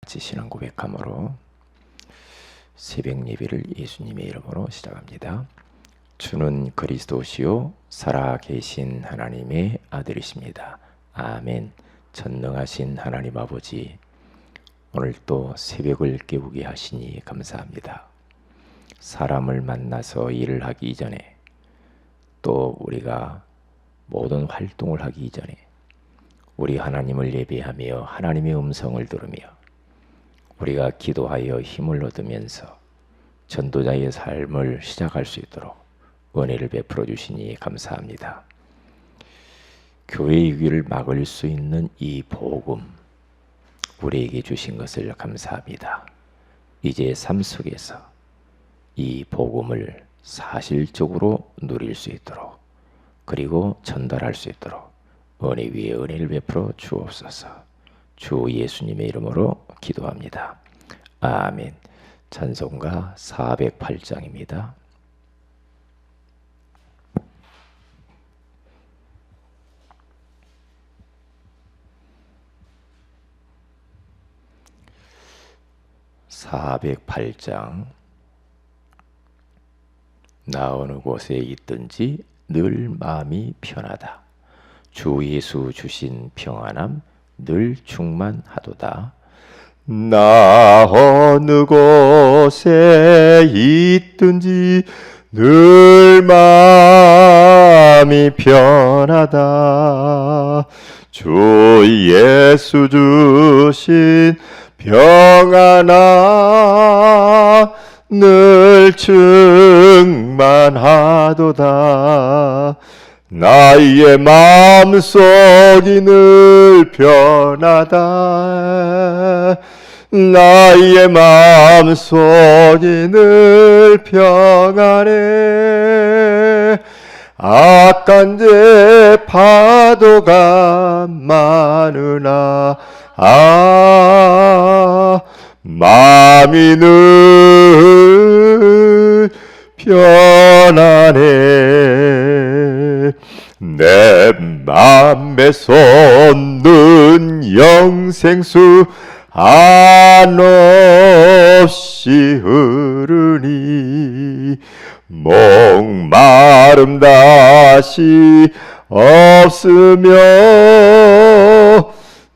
같이 신앙 고백함으로 새벽 예배를 예수님의 이름으로 시작합니다. 주는 그리스도시요 살아계신 하나님의 아들이십니다. 아멘. 전능하신 하나님 아버지, 오늘 또 새벽을 깨우게 하시니 감사합니다. 사람을 만나서 일을 하기 이전에, 또 우리가 모든 활동을 하기 이전에 우리 하나님을 예배하며 하나님의 음성을 들으며 우리가 기도하여 힘을 얻으면서 전도자의 삶을 시작할 수 있도록 은혜를 베풀어 주시니 감사합니다. 교회의 위를 막을 수 있는 이 복음, 우리에게 주신 것을 감사합니다. 이제 삶 속에서 이 복음을 사실적으로 누릴 수 있도록, 그리고 전달할 수 있도록 은혜 위에 은혜를 베풀어 주옵소서. 주 예수님의 이름으로 기도합니다. 아멘. 찬송가 408장입니다. 나 어느 곳에 있든지 늘 마음이 편하다. 주 예수 주신 평안함 늘 충만하도다. 나 어느 곳에 있든지 늘 마음이 편하다. 주 예수 주신 평안함 늘 충만하도다. 나의 마음속이 늘 편하다. 나의 마음속이 늘 평안해. 악한 죄 파도가 많으나 마음이 늘 편안해. 내 맘에 솟는 영생수 한없이 흐르니 목마름 다시 없으며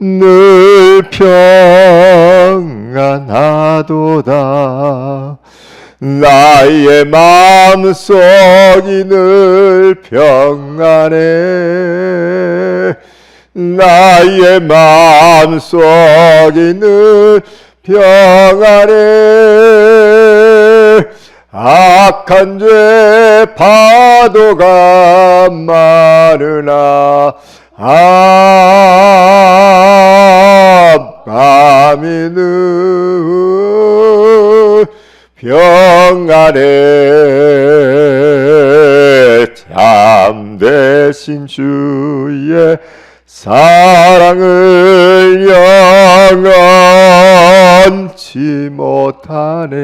늘 평안하도다. 나의 마음속이 늘 평안해. 나의 마음속이 늘 평안해. 악한 죄 파도가 많으나 마음이 늘 평안해. 참되신 주의 사랑을 영원치 못하네.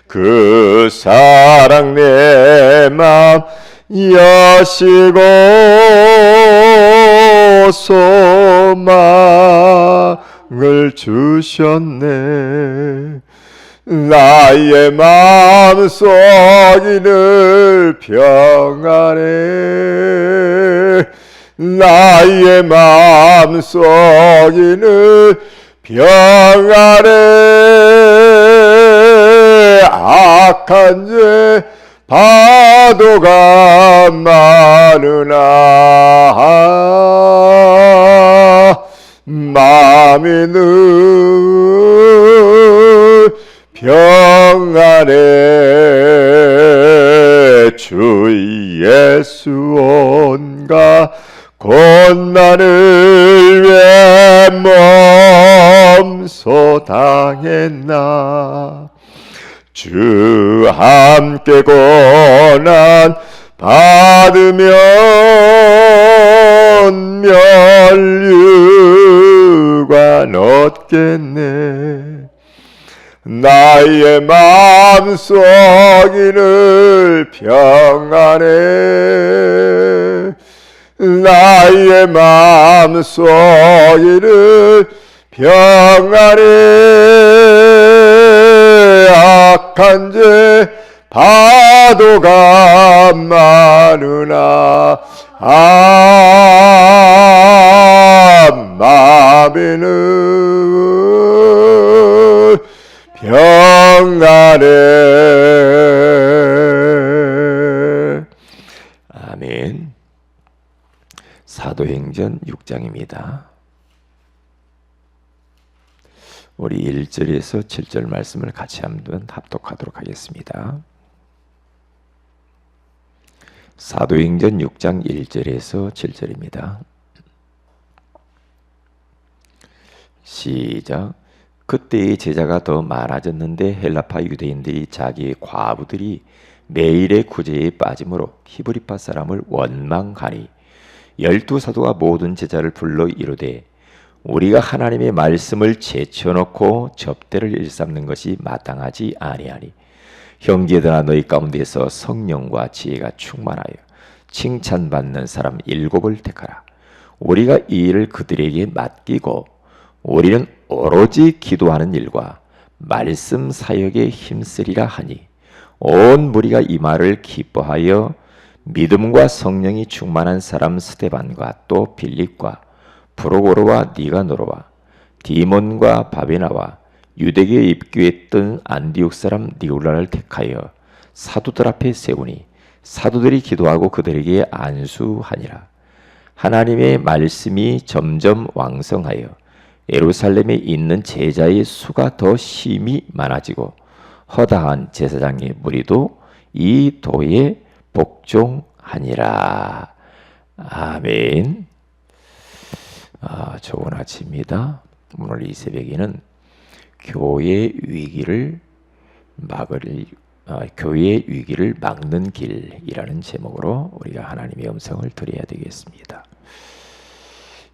그 사랑 내 맘 여시고 소망을 주셨네. 나의 마음속이 늘 평안해. 나의 마음속이 늘 평안해. 악한 죄 파도가 많으나 마음이 늘 평안해. 주 예수 온갖 고난을 왜 몸소 당했나. 주 함께 고난 받으면 멸류관 얻겠네. 나의 마음속이 늘 평안해. 나의 마음속이 늘 평안에 악한 죄 파도가 많으나 마음에는 평안에. 아멘. 사도행전 6장입니다. 우리 1절에서 7절 말씀을 같이 한번 합독하도록 하겠습니다. 사도행전 6장 1절에서 7절입니다. 시작. 그때의 제자가 더 많아졌는데 헬라파 유대인들이 자기의 과부들이 매일의 구제에 빠짐으로 히브리파 사람을 원망하니 12사도가 모든 제자를 불러 이르되 우리가 하나님의 말씀을 제쳐놓고 접대를 일삼는 것이 마땅하지 아니하니 형제들아 너희 가운데서 성령과 지혜가 충만하여 칭찬받는 사람 7을 택하라. 우리가 이 일을 그들에게 맡기고 우리는 오로지 기도하는 일과 말씀 사역에 힘쓰리라 하니 온 무리가 이 말을 기뻐하여 믿음과 성령이 충만한 사람 스데반과 또 빌립과 프로고로와 니가노로와 디몬과 바베나와 유대교에 입교했던 안디옥 사람 니골라를 택하여 사도들 앞에 세우니 사도들이 기도하고 그들에게 안수하니라. 하나님의 말씀이 점점 왕성하여 예루살렘에 있는 제자의 수가 더 심히 많아지고 허다한 제사장의 무리도 이 도에 복종하니라. 아멘. 좋은 아침입니다. 오늘 이 새벽에는 교회의 위기를 막는 길이라는 제목으로 우리가 하나님의 음성을 들어야 되겠습니다.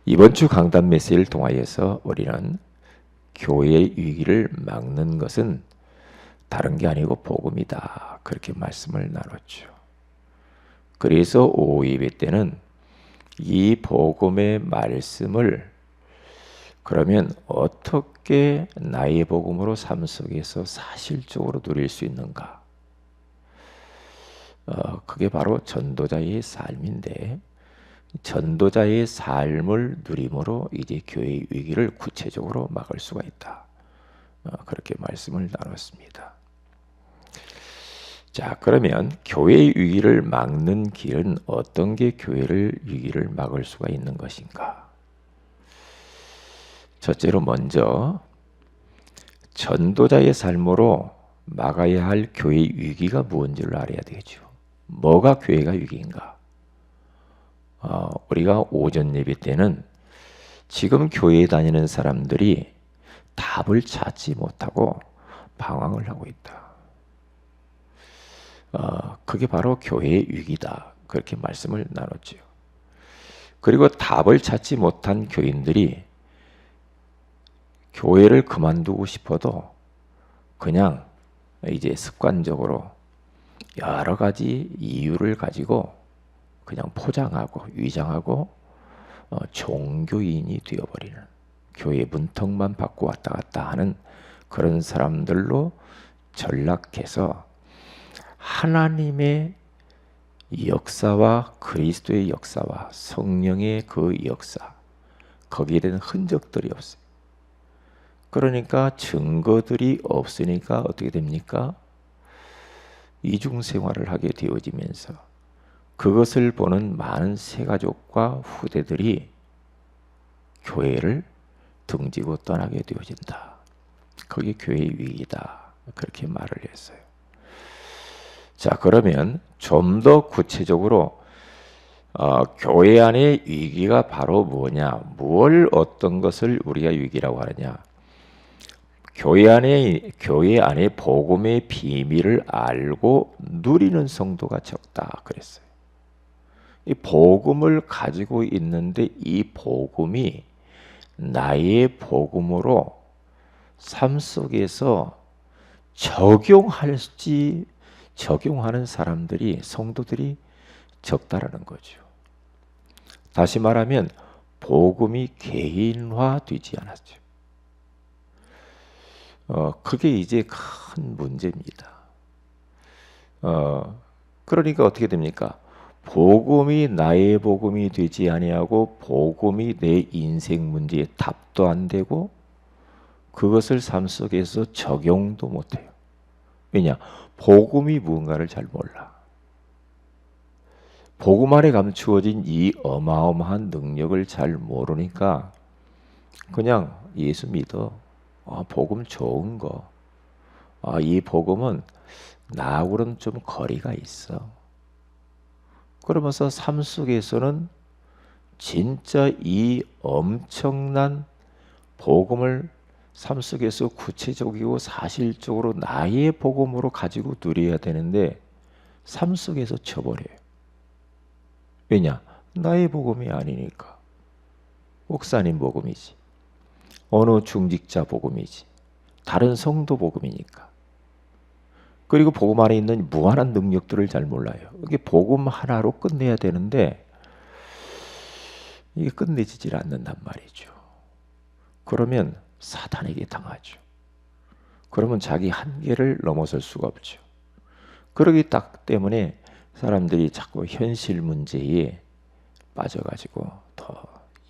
이번 주 강단 메시지를 통하여서 우리는 교회의 위기를 막는 것은 다른 게 아니고 복음이다. 그렇게 말씀을 나눴죠. 그래서 오후 예배 때는 이 복음의 말씀을 그러면 어떻게 나의 복음으로 삶 속에서 사실적으로 누릴 수 있는가? 그게 바로 전도자의 삶인데 전도자의 삶을 누림으로 이제 교회의 위기를 구체적으로 막을 수가 있다. 그렇게 말씀을 나눴습니다. 자, 그러면 교회의 위기를 막는 길은 어떤 게 교회를 위기를 막을 수가 있는 것인가? 첫째로 먼저 전도자의 삶으로 막아야 할 교회의 위기가 무엇인지를 알아야 되겠죠. 뭐가 교회가 위기인가? 우리가 오전 예배 때는 지금 교회에 다니는 사람들이 답을 찾지 못하고 방황을 하고 있다. 그게 바로 교회의 위기다. 그렇게 말씀을 나눴죠. 그리고 답을 찾지 못한 교인들이 교회를 그만두고 싶어도 그냥 이제 습관적으로 여러 가지 이유를 가지고 그냥 포장하고 위장하고 종교인이 되어버리는, 교회 문턱만 받고 왔다 갔다 하는 그런 사람들로 전락해서 하나님의 역사와 그리스도의 역사와 성령의 그 역사, 거기에 대한 흔적들이 없어요. 그러니까 증거들이 없으니까 어떻게 됩니까? 이중생활을 하게 되어지면서 그것을 보는 많은 새가족과 후대들이 교회를 등지고 떠나게 되어진다. 그게 교회의 위기다. 그렇게 말을 했어요. 자, 그러면 좀 더 구체적으로 교회 안의 위기가 바로 뭐냐? 어떤 것을 우리가 위기라고 하느냐? 교회 안에 복음의 비밀을 알고 누리는 성도가 적다 그랬어요. 이 복음을 가지고 있는데 이 복음이 나의 복음으로 삶 속에서 적용하는 사람들이, 성도들이 적다라는 거죠. 다시 말하면 복음이 개인화되지 않았죠. 그게 이제 큰 문제입니다. 그러니까 어떻게 됩니까? 복음이 나의 복음이 되지 아니하고 복음이 내 인생 문제에 답도 안 되고 그것을 삶 속에서 적용도 못해요. 왜냐? 복음이 무언가를 잘 몰라. 복음 안에 감추어진 이 어마어마한 능력을 잘 모르니까 그냥 예수 믿어. 복음 좋은 거. 이 복음은 나하고는 좀 거리가 있어. 그러면서 삶 속에서는 진짜 이 엄청난 복음을 삶 속에서 구체적이고 사실적으로 나의 복음으로 가지고 누려야 되는데 삶 속에서 쳐버려요. 왜냐? 나의 복음이 아니니까. 목사님 복음이지. 어느 중직자 복음이지. 다른 성도 복음이니까. 그리고 복음 안에 있는 무한한 능력들을 잘 몰라요. 이게 복음 하나로 끝내야 되는데 이게 끝내지질 않는단 말이죠. 그러면 사탄에게 당하죠. 그러면 자기 한계를 넘어설 수가 없죠. 그러기 딱 때문에 사람들이 자꾸 현실 문제에 빠져가지고 더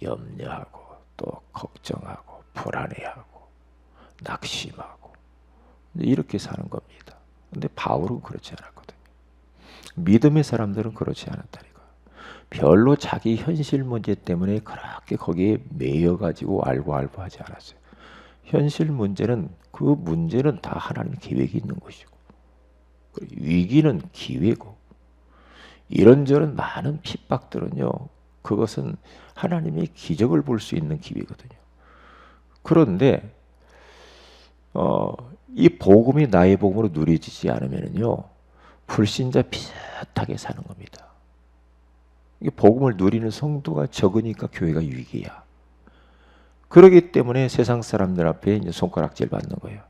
염려하고 또 걱정하고 불안해하고 낙심하고 이렇게 사는 겁니다. 근데 바울은 그렇지 않았거든요. 믿음의 사람들은 그렇지 않았다니까요. 별로 자기 현실 문제 때문에 그렇게 거기에 매여가지고 알고 하지 않았어요. 현실 문제는 그 문제는 다 하나님 계획이 있는 것이고 위기는 기회고 이런저런 많은 핍박들은요. 그것은 하나님의 기적을 볼 수 있는 기회거든요. 그런데 이 복음이 나의 복음으로 누려지지 않으면요 불신자 비슷하게 사는 겁니다. 이게 복음을 누리는 성도가 적으니까 교회가 위기야. 그렇기 때문에 세상 사람들 앞에 이제 손가락질 받는 거예요.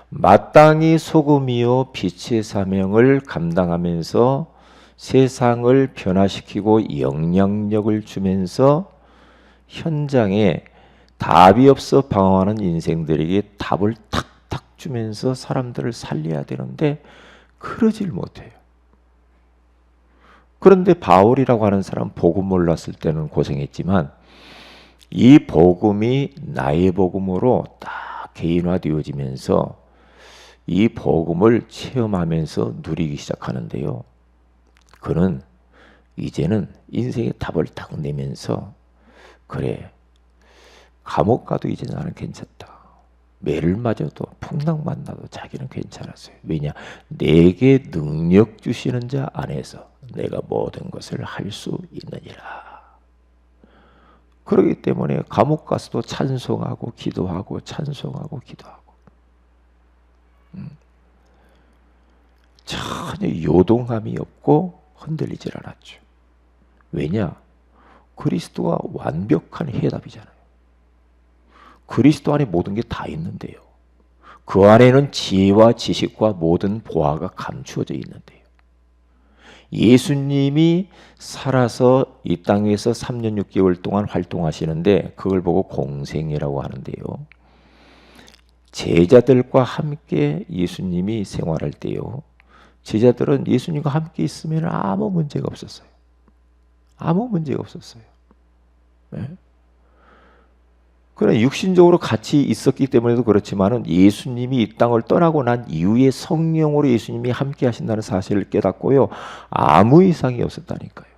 마땅히 소금이요 빛의 사명을 감당하면서 세상을 변화시키고 영향력을 주면서 현장에 답이 없어 방황하는 인생들에게 답을 탁탁 주면서 사람들을 살려야 되는데 그러질 못해요. 그런데 바울이라고 하는 사람 복음 몰랐을 때는 고생했지만 이 복음이 나의 복음으로 딱 개인화되어지면서 이 복음을 체험하면서 누리기 시작하는데요. 그는 이제는 인생의 답을 딱 내면서 그래 감옥 가도 이제 나는 괜찮다. 매를 맞아도 풍랑 만나도 자기는 괜찮았어요. 왜냐? 내게 능력 주시는 자 안에서 내가 모든 것을 할 수 있느니라. 그렇기 때문에 감옥 가서도 찬송하고 기도하고 찬송하고 기도하고 전혀 요동함이 없고 흔들리질 않았죠. 왜냐? 그리스도가 완벽한 해답이잖아요. 그리스도 안에 모든 게 다 있는데요. 그 안에는 지혜와 지식과 모든 보화가 감추어져 있는데요. 예수님이 살아서 이 땅에서 3년 6개월 동안 활동하시는데 그걸 보고 공생이라고 하는데요. 제자들과 함께 예수님이 생활할 때요. 제자들은 예수님과 함께 있으면 아무 문제가 없었어요. 아무 문제가 없었어요. 네? 그러나 육신적으로 같이 있었기 때문에도 그렇지만은 예수님이 이 땅을 떠나고 난 이후에 성령으로 예수님이 함께 하신다는 사실을 깨닫고요. 아무 이상이 없었다니까요.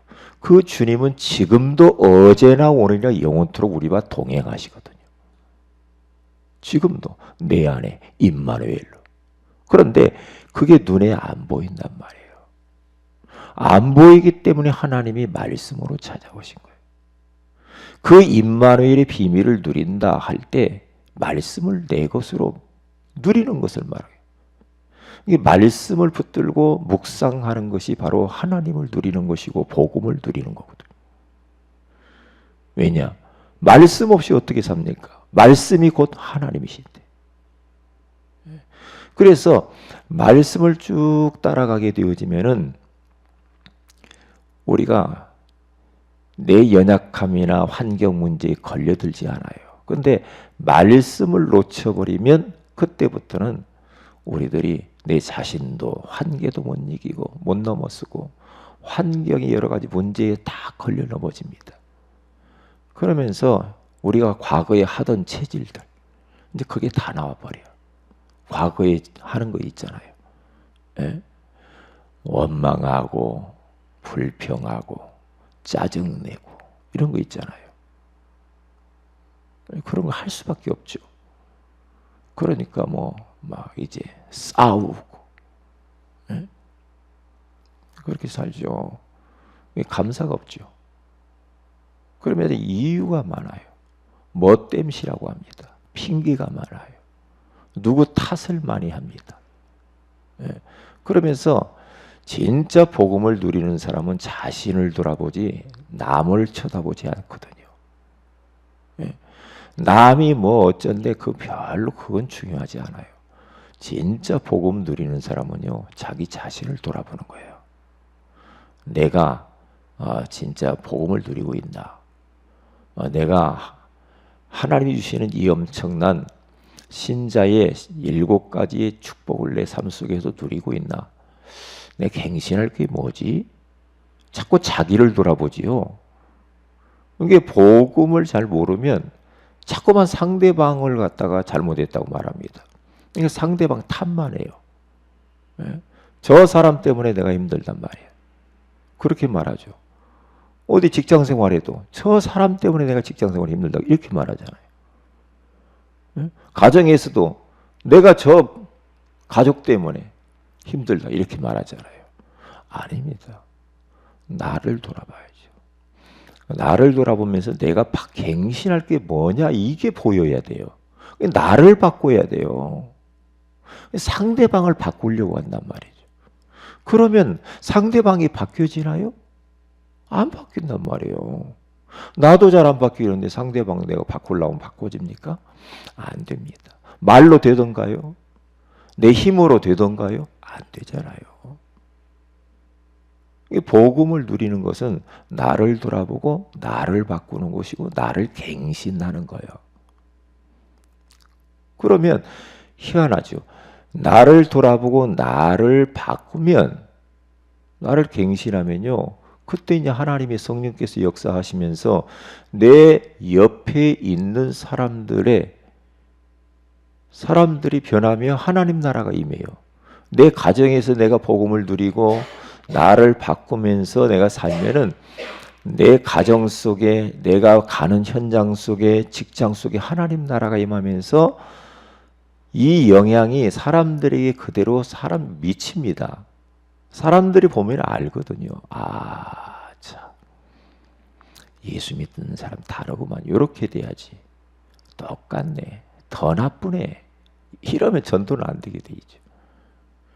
그 주님은 지금도 어제나 오늘이나 영원토록 우리와 동행하시거든요. 지금도 내 안에 임마누엘로. 그런데 그게 눈에 안 보인단 말이에요. 안 보이기 때문에 하나님이 말씀으로 찾아오신 거예요. 그 임마누엘의 비밀을 누린다 할 때 말씀을 내 것으로 누리는 것을 말해요. 이 말씀을 붙들고 묵상하는 것이 바로 하나님을 누리는 것이고 복음을 누리는 거거든요. 왜냐? 말씀 없이 어떻게 삽니까? 말씀이 곧 하나님이신데. 그래서 말씀을 쭉 따라가게 되어지면은 우리가 내 연약함이나 환경 문제에 걸려들지 않아요. 그런데 말씀을 놓쳐버리면 그때부터는 우리들이 내 자신도 한계도 못 이기고 못 넘어서고 환경이 여러 가지 문제에 다 걸려 넘어집니다. 그러면서 우리가 과거에 하던 체질들 이제 그게 다 나와버려. 과거에 하는 거 있잖아요. 예? 원망하고 불평하고 짜증내고 이런 거 있잖아요. 그런 거 할 수밖에 없죠. 그러니까 뭐 막 이제 싸우고 예? 그렇게 살죠. 감사가 없죠. 그러면 이유가 많아요. 멋땜시라고 합니다. 핑계가 많아요. 누구 탓을 많이 합니다. 예. 그러면서 진짜 복음을 누리는 사람은 자신을 돌아보지 남을 쳐다보지 않거든요. 예. 남이 뭐 어쩐데 그 별로 그건 중요하지 않아요. 진짜 복음 누리는 사람은요, 자기 자신을 돌아보는 거예요. 내가 진짜 복음을 누리고 있나? 내가 하나님이 주시는 이 엄청난 신자의 7가지의 축복을 내 삶 속에서 누리고 있나? 내 갱신할 게 뭐지? 자꾸 자기를 돌아보지요. 이게 복음을 잘 모르면 자꾸만 상대방을 갖다가 잘못했다고 말합니다. 그러니까 상대방 탓만 해요. 예? 저 사람 때문에 내가 힘들단 말이에요. 그렇게 말하죠. 어디 직장 생활에도 저 사람 때문에 내가 직장 생활이 힘들다고 이렇게 말하잖아요. 예? 가정에서도 내가 저 가족 때문에 힘들다 이렇게 말하잖아요. 아닙니다. 나를 돌아봐야죠. 나를 돌아보면서 내가 갱신할 게 뭐냐 이게 보여야 돼요. 나를 바꿔야 돼요. 상대방을 바꾸려고 한단 말이죠. 그러면 상대방이 바뀌어지나요? 안 바뀐단 말이에요. 나도 잘 안 바뀌는데 상대방 내가 바꾸려고 하면 바꿔집니까? 안 됩니다. 말로 되던가요? 내 힘으로 되던가요? 안 되잖아요. 복음을 누리는 것은 나를 돌아보고 나를 바꾸는 것이고 나를 갱신하는 거예요. 그러면 희한하죠. 나를 돌아보고 나를 바꾸면, 나를 갱신하면요, 그때 이제 하나님의 성령께서 역사하시면서 내 옆에 있는 사람들이 변하며 하나님 나라가 임해요. 내 가정에서 내가 복음을 누리고 나를 바꾸면서 내가 살면은 내 가정 속에, 내가 가는 현장 속에, 직장 속에 하나님 나라가 임하면서 이 영향이 사람들에게 그대로 사람 미칩니다. 사람들이 보면 알거든요. 아, 참. 예수 믿는 사람 다르구만. 이렇게 돼야지. 똑같네. 더 나쁘네. 이러면 전도는 안 되게 돼 있죠.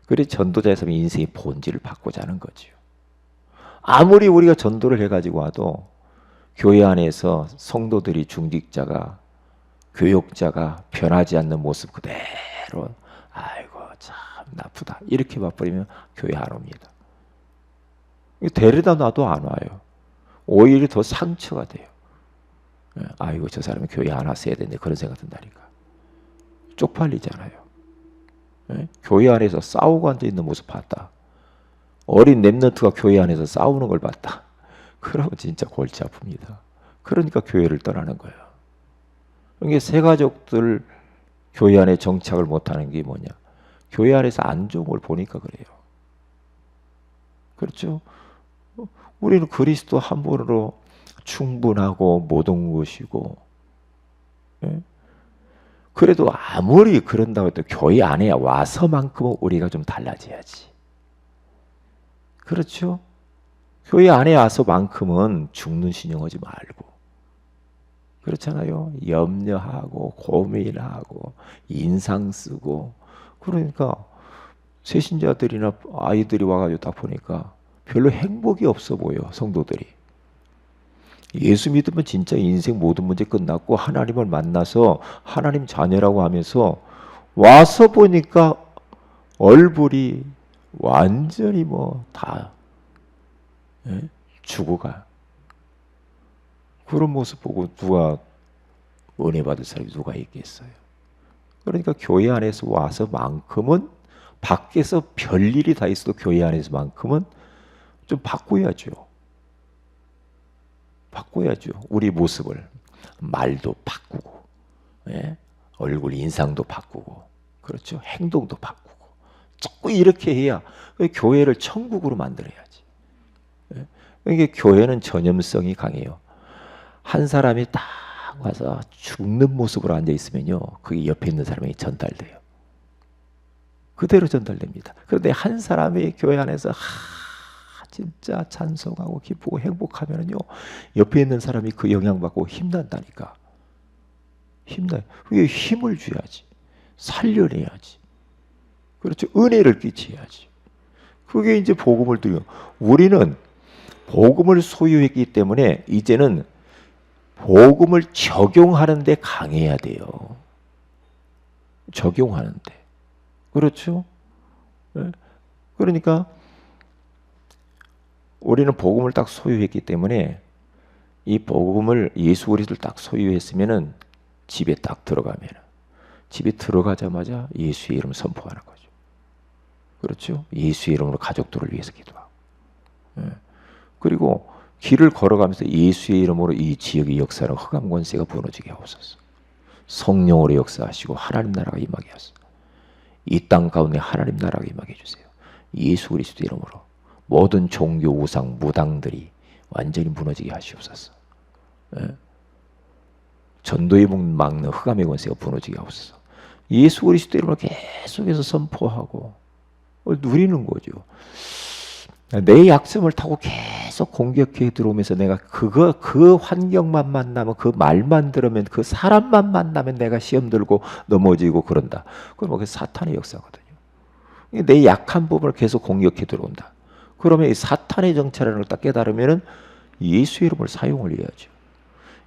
그래 전도자에서 인생의 본질을 바꾸자는 거죠. 아무리 우리가 전도를 해가지고 와도 교회 안에서 성도들이 중직자가 교역자가 변하지 않는 모습 그대로 아이고 참 나쁘다 이렇게 봐버리면 교회 안 옵니다. 데려다 놔도 안 와요. 오히려 더 상처가 돼요. 아이고 저 사람이 교회 안 왔어야 되는데 그런 생각 든다니까. 쪽팔리잖아요. 교회 안에서 싸우고 앉아있는 모습 봤다. 어린 랩런트가 교회 안에서 싸우는 걸 봤다. 그러면 진짜 골치 아픕니다. 그러니까 교회를 떠나는 거예요. 이게 새 가족들 교회 안에 정착을 못하는 게 뭐냐? 교회 안에서 안 좋은 걸 보니까 그래요. 그렇죠? 우리는 그리스도 한 분으로 충분하고 모든 것이고, 그래도 아무리 그런다고 해도 교회 안에 와서만큼은 우리가 좀 달라져야지. 그렇죠? 교회 안에 와서만큼은 죽는 신용하지 말고. 그렇잖아요. 염려하고 고민하고 인상 쓰고. 그러니까 새신자들이나 아이들이 와가지고 딱 보니까 별로 행복이 없어 보여, 성도들이. 예수 믿으면 진짜 인생 모든 문제 끝났고 하나님을 만나서 하나님 자녀라고 하면서 와서 보니까 얼굴이 완전히 뭐 다 죽어가. 그런 모습 보고 누가 은혜 받을 사람이 누가 있겠어요? 그러니까 교회 안에서 와서만큼은, 밖에서 별일이 다 있어도 교회 안에서만큼은 좀 바꿔야죠. 바꿔야죠. 우리 모습을, 말도 바꾸고, 예? 얼굴 인상도 바꾸고, 그렇죠. 행동도 바꾸고, 자꾸 이렇게 해야 교회를 천국으로 만들어야지. 예? 이게 교회는 전염성이 강해요. 한 사람이 딱 와서 죽는 모습으로 앉아 있으면요, 그게 옆에 있는 사람에게 전달돼요. 그대로 전달됩니다. 그런데 한 사람이 교회 안에서 진짜 찬송하고 기쁘고 행복하면요, 옆에 있는 사람이 그 영향받고 힘난다니까. 힘나요. 그게 힘을 줘야지. 살려내야지. 그렇죠. 은혜를 끼쳐야지. 그게 이제 복음을 드려. 우리는 복음을 소유했기 때문에 이제는 복음을 적용하는데 강해야 돼요. 적용하는데. 그렇죠? 네. 그러니까 우리는 복음을 딱 소유했기 때문에 이 복음을, 예수 그리스도를 딱 소유했으면은 집에 딱 들어가면, 집에 들어가자마자 예수의 이름을 선포하는 거죠. 그렇죠? 예수의 이름으로 가족들을 위해서 기도하고, 예. 그리고 길을 걸어가면서 예수의 이름으로 이 지역의 역사는 흑암 권세가 무너지게 하옵소서. 성령으로 역사하시고 하나님 나라가 임하게 하소서. 이 땅 가운데 하나님 나라가 임하게 해주세요. 예수 그리스도 이름으로 모든 종교 우상 무당들이 완전히 무너지게 하시옵소서. 예. 전도의 문 막는 흑암의 권세가 무너지게 하옵소서. 예수 그리스도 이름으로 계속해서 선포하고 누리는 거죠. 내 약점을 타고 계속 공격해 들어오면서 내가 그 환경만 만나면, 그 말만 들으면, 그 사람만 만나면 내가 시험 들고 넘어지고 그런다. 그건 뭐 사탄의 역사거든요. 내 약한 부분을 계속 공격해 들어온다. 그러면 이 사탄의 정체라는 걸 딱 깨달으면은 예수의 이름을 사용을 해야죠.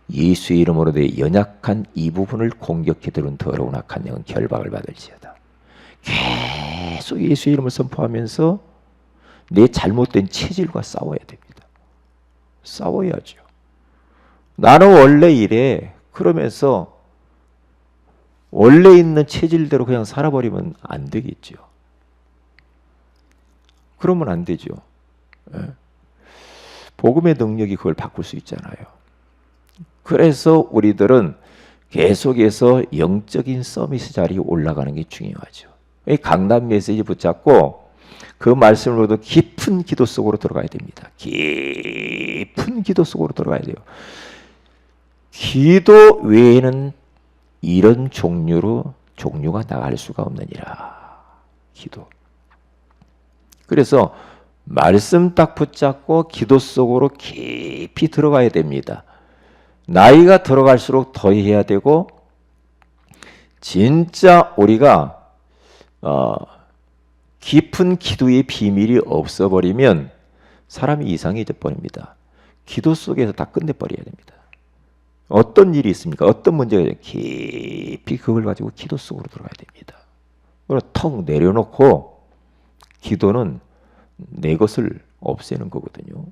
예수의 이름으로 내 연약한 이 부분을 공격해 들어온 더러운 악한 영은 결박을 받을지어다. 계속 예수의 이름을 선포하면서 내 잘못된 체질과 싸워야 됩니다. 싸워야죠. 나는 원래 이래. 그러면서 원래 있는 체질대로 그냥 살아버리면 안 되겠죠. 그러면 안 되죠. 예. 복음의 능력이 그걸 바꿀 수 있잖아요. 그래서 우리들은 계속해서 영적인 서밋 자리에 올라가는 게 중요하죠. 강단 메시지 붙잡고 그 말씀으로도 깊은 기도 속으로 들어가야 됩니다. 깊은 기도 속으로 들어가야 돼요. 기도 외에는 이런 종류가 나갈 수가 없느니라. 기도. 그래서 말씀 딱 붙잡고 기도 속으로 깊이 들어가야 됩니다. 나이가 들어갈수록 더 해야 되고, 진짜 우리가 깊은 기도의 비밀이 없어버리면 사람이 이상해져 버립니다. 기도 속에서 다 끝내버려야 됩니다. 어떤 일이 있습니까? 어떤 문제가 있어요? 깊이 그걸 가지고 기도 속으로 들어가야 됩니다. 그리고 턱 내려놓고, 기도는 내 것을 없애는 거거든요.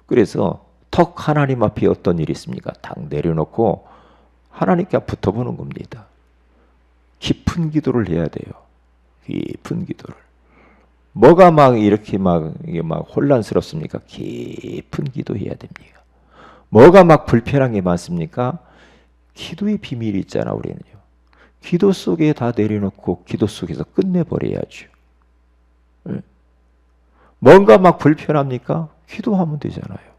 그래서 턱 하나님 앞에 어떤 일이 있습니까? 딱 내려놓고 하나님께 붙어보는 겁니다. 깊은 기도를 해야 돼요. 깊은 기도를. 뭐가 막 이렇게 이게 막 혼란스럽습니까? 깊은 기도해야 됩니다. 뭐가 막 불편한 게 많습니까? 기도의 비밀이 있잖아, 우리는요. 기도 속에 다 내려놓고 기도 속에서 끝내버려야죠. 뭔가 막 불편합니까? 기도하면 되잖아요.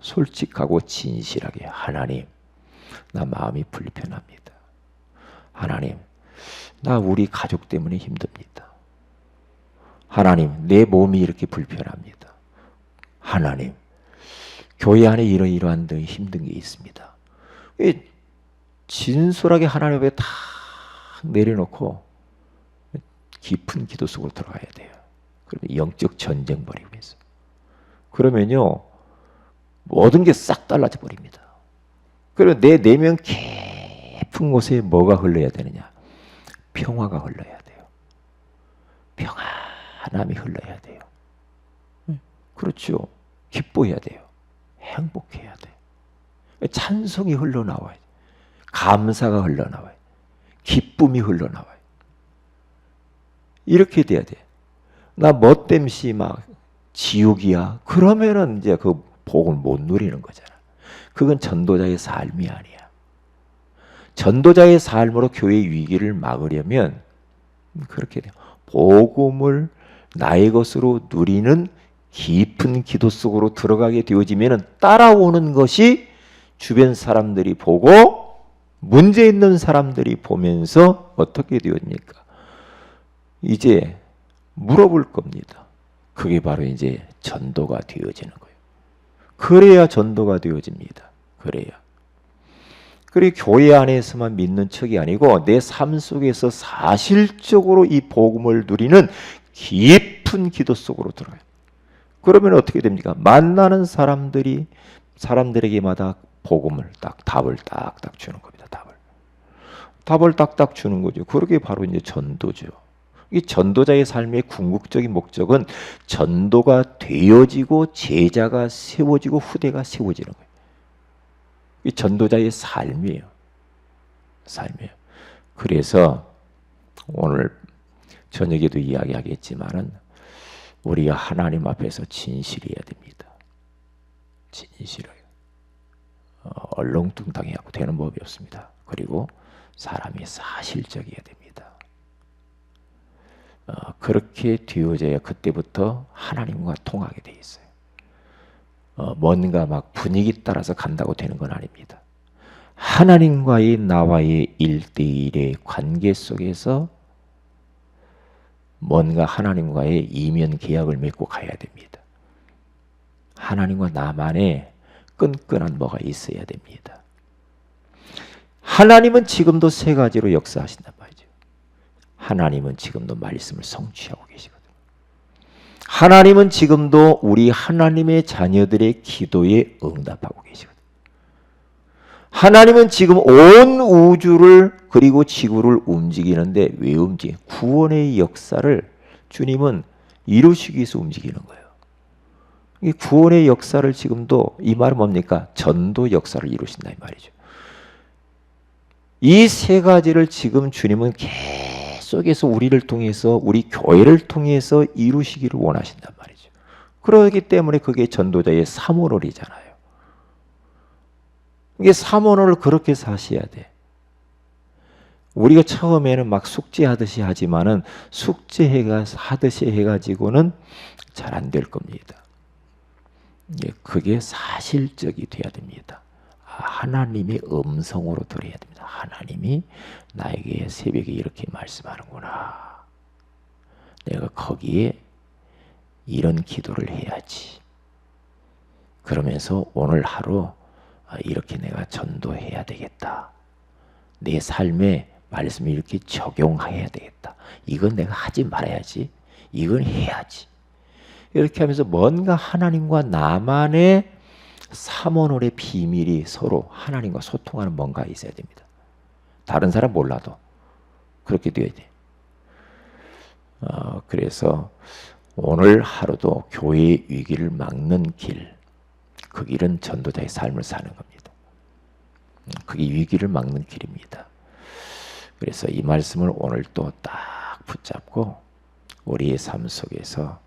솔직하고 진실하게, 하나님, 나 마음이 불편합니다. 하나님, 나 우리 가족 때문에 힘듭니다. 하나님, 내 몸이 이렇게 불편합니다. 하나님, 교회 안에 이러이러한 등 힘든 게 있습니다. 진솔하게 하나님 앞에 다 내려놓고 깊은 기도 속으로 들어가야 돼요. 그러면 영적 전쟁 벌이면서. 그러면요, 모든 게 싹 달라져 버립니다. 그리고 내 내면 깊은 곳에 뭐가 흘러야 되느냐? 평화가 흘러야 돼요. 평안함이 흘러야 돼요. 그렇죠. 기뻐해야 돼요. 행복해야 돼요. 찬송이 흘러나와요. 감사가 흘러나와요. 기쁨이 흘러나와요. 이렇게 돼야 돼. 나 뭐 땜시 막 지옥이야. 그러면은 이제 그 복을 못 누리는 거잖아. 그건 전도자의 삶이 아니야. 전도자의 삶으로 교회의 위기를 막으려면 그렇게 돼요. 복음을 나의 것으로 누리는 깊은 기도 속으로 들어가게 되어지면 따라오는 것이 주변 사람들이 보고 문제 있는 사람들이 보면서 어떻게 되어집니까? 이제 물어볼 겁니다. 그게 바로 이제 전도가 되어지는 거예요. 그래야 전도가 되어집니다. 그래야. 그리고 교회 안에서만 믿는 척이 아니고 내 삶 속에서 사실적으로 이 복음을 누리는 깊은 기도 속으로 들어가요. 그러면 어떻게 됩니까? 만나는 사람들에게마다 복음을 답을 딱딱 주는 겁니다. 답을 딱딱 주는 거죠. 그게 바로 이제 전도죠. 이 전도자의 삶의 궁극적인 목적은 전도가 되어지고 제자가 세워지고 후대가 세워지는 거예요. 이 전도자의 삶이에요. 그래서 오늘 저녁에도 이야기하겠지만은 우리가 하나님 앞에서 진실해야 됩니다. 진실해요. 얼렁뚱땅해하고 되는 법이 없습니다. 그리고 사람이 사실적이어야 됩니다. 그렇게 되어져야 그때부터 하나님과 통하게 돼 있어요. 뭔가 막 분위기 따라서 간다고 되는 건 아닙니다. 하나님과의 나와의 1대1의 관계 속에서 뭔가 하나님과의 이면 계약을 맺고 가야 됩니다. 하나님과 나만의 끈끈한 뭐가 있어야 됩니다. 하나님은 지금도 세 가지로 역사하신단 말이죠. 하나님은 지금도 말씀을 성취하고 계시거든요. 하나님은 지금도 우리 하나님의 자녀들의 기도에 응답하고 계시거든요. 하나님은 지금 온 우주를 그리고 지구를 움직이는데 왜 구원의 역사를 주님은 이루시기 위해서 움직이는 거예요. 이 구원의 역사를 지금도 이 말은 뭡니까? 전도 역사를 이루신다 이 말이죠. 이 세 가지를 지금 주님은 계속해서 우리를 통해서 우리 교회를 통해서 이루시기를 원하신단 말이죠. 그렇기 때문에 그게 전도자의 사모놀이잖아요. 이게 사모놀을 그렇게 사셔야 돼. 우리가 처음에는 막 숙제하듯이 하지만은 숙제하듯이 해가지고는 잘 안 될 겁니다. 그게 사실적이 돼야 됩니다. 하나님의 음성으로 들어야 됩니다. 하나님이 나에게 새벽에 이렇게 말씀하는구나. 내가 거기에 이런 기도를 해야지. 그러면서 오늘 하루 이렇게 내가 전도해야 되겠다. 내 삶에 말씀을 이렇게 적용해야 되겠다. 이건 내가 하지 말아야지. 이건 해야지. 이렇게 하면서 뭔가 하나님과 나만의 사모놀의 비밀이 서로 하나님과 소통하는 뭔가 있어야 됩니다. 다른 사람 몰라도 그렇게 되어야 돼. 그래서 오늘 하루도 교회의 위기를 막는 길, 그 길은 전도자의 삶을 사는 겁니다. 그게 위기를 막는 길입니다. 그래서 이 말씀을 오늘 또 딱 붙잡고 우리의 삶 속에서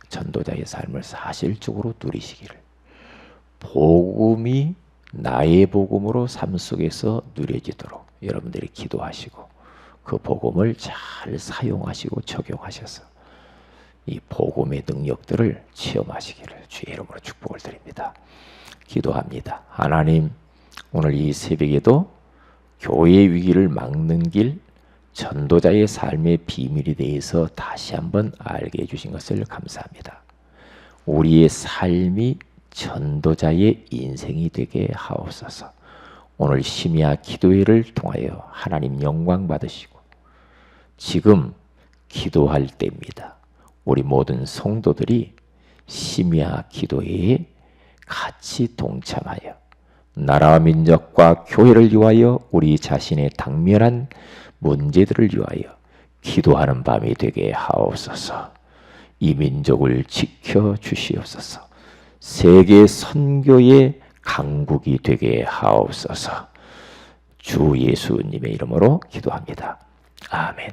전도자의 삶을 사실적으로 누리시기를, 복음이 나의 복음으로 삶 속에서 누려지도록 여러분들이 기도하시고 그 복음을 잘 사용하시고 적용하셔서 이 복음의 능력들을 체험하시기를 주의 이름으로 축복을 드립니다. 기도합니다. 하나님, 오늘 이 새벽에도 교회의 위기를 막는 길, 전도자의 삶의 비밀에 대해서 다시 한번 알게 해주신 것을 감사합니다. 우리의 삶이 전도자의 인생이 되게 하옵소서. 오늘 심야 기도회를 통하여 하나님 영광 받으시고 지금 기도할 때입니다. 우리 모든 성도들이 심야 기도회에 같이 동참하여 나라와 민족과 교회를 위하여 우리 자신의 당면한 문제들을 위하여 기도하는 밤이 되게 하옵소서. 이 민족을 지켜 주시옵소서. 세계 선교의 강국이 되게 하옵소서. 주 예수님의 이름으로 기도합니다. 아멘.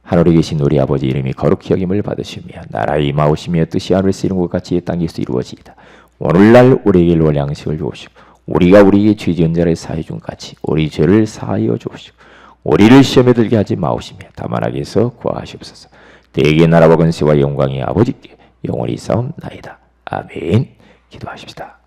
하늘에 계신 우리 아버지 이름이 거룩히 여김을 받으시며 나라의 임하오시며 뜻이 하늘에서 이룬 것 같이 이 땅에서 이루어지이다. 오늘날 우리에게 일월 양식을 주옵시고 우리가 우리에게 죄 지은 자를 사하여 준 같이 우리 죄를 사하여 주옵시고 우리를 시험에 들게 하지 마옵시며 다만 악에서 구하시옵소서. 대개 나라와 권세와 영광이 아버지께 영원히 싸움나이다. 아멘. 기도하십시다.